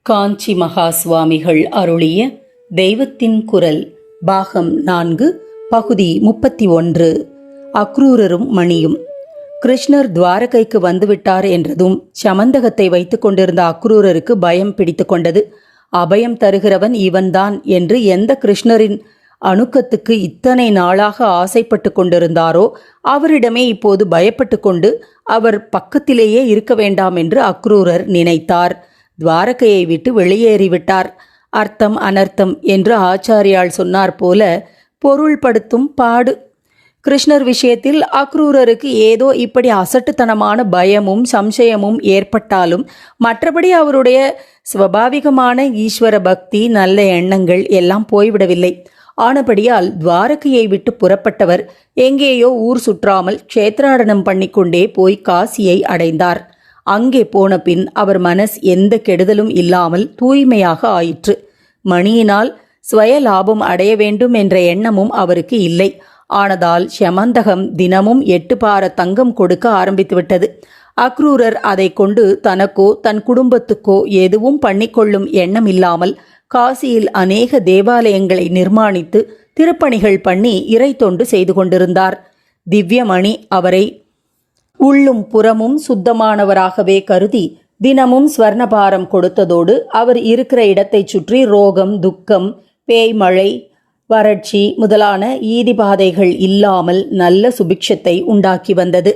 காஞ்சி மகா சுவாமிகள் அருளிய தெய்வத்தின் குரல் பாகம் 4 பகுதி 31. அக்ரூரரும் மணியும். கிருஷ்ணர் துவாரகைக்கு வந்துவிட்டார் என்றதும் சமந்தகத்தை வைத்து கொண்டிருந்த அக்ரூரருக்கு பயம் பிடித்து கொண்டது. அபயம் தருகிறவன் இவன்தான் என்று எந்த கிருஷ்ணரின் அணுக்கத்துக்கு இத்தனை நாளாக ஆசைப்பட்டு கொண்டிருந்தாரோ அவரிடமே இப்போது பயப்பட்டு கொண்டு அவர் பக்கத்திலேயே இருக்க வேண்டாம் என்று அக்ரூரர் நினைத்தார். துவாரகையை விட்டு வெளியேறிவிட்டார். அர்த்தம் அனர்த்தம் என்று ஆச்சாரியால் சொன்னார் போல பொருள்படுத்தும் பாடு. கிருஷ்ணர் விஷயத்தில் அக்ரூரருக்கு ஏதோ இப்படி அசட்டுத்தனமான பயமும் சம்சயமும் ஏற்பட்டாலும் மற்றபடி அவருடைய ஸ்வபாவிகமான ஈஸ்வர பக்தி நல்ல எண்ணங்கள் எல்லாம் போய்விடவில்லை. ஆனபடியால் துவாரகையை விட்டு புறப்பட்டவர் எங்கேயோ ஊர் சுற்றாமல் க்ஷேத்ராடனம் பண்ணிக்கொண்டே போய் காசியை அடைந்தார். அங்கே போன பின் அவர் மனஸ் எந்த கெடுதலும் இல்லாமல் தூய்மையாக ஆயிற்று. மணியினால் ஸ்வய லாபம் அடைய வேண்டும் என்ற எண்ணமும் அவருக்கு இல்லை. ஆனதால் சமந்தகம் தினமும் 8 பார தங்கம் கொடுக்க ஆரம்பித்துவிட்டது. அக்ரூரர் அதை கொண்டு தனக்கோ தன் குடும்பத்துக்கோ எதுவும் பண்ணிக்கொள்ளும் எண்ணம் இல்லாமல் காசியில் அநேக தேவாலயங்களை நிர்மாணித்து திருப்பணிகள் பண்ணி இறை தொண்டு செய்து கொண்டிருந்தார். திவ்யமணி அவரை உள்ளும் புறமும் சுத்தமானவராகவே கருதி தினமும் ஸ்வர்ணபாரம் கொடுத்ததோடு அவர் இருக்கிற இடத்தை சுற்றி ரோகம், துக்கம், பேய், மழை, வறட்சி முதலான ஈதிபாதைகள் இல்லாமல் நல்ல சுபிக்ஷத்தை உண்டாக்கி வந்தது.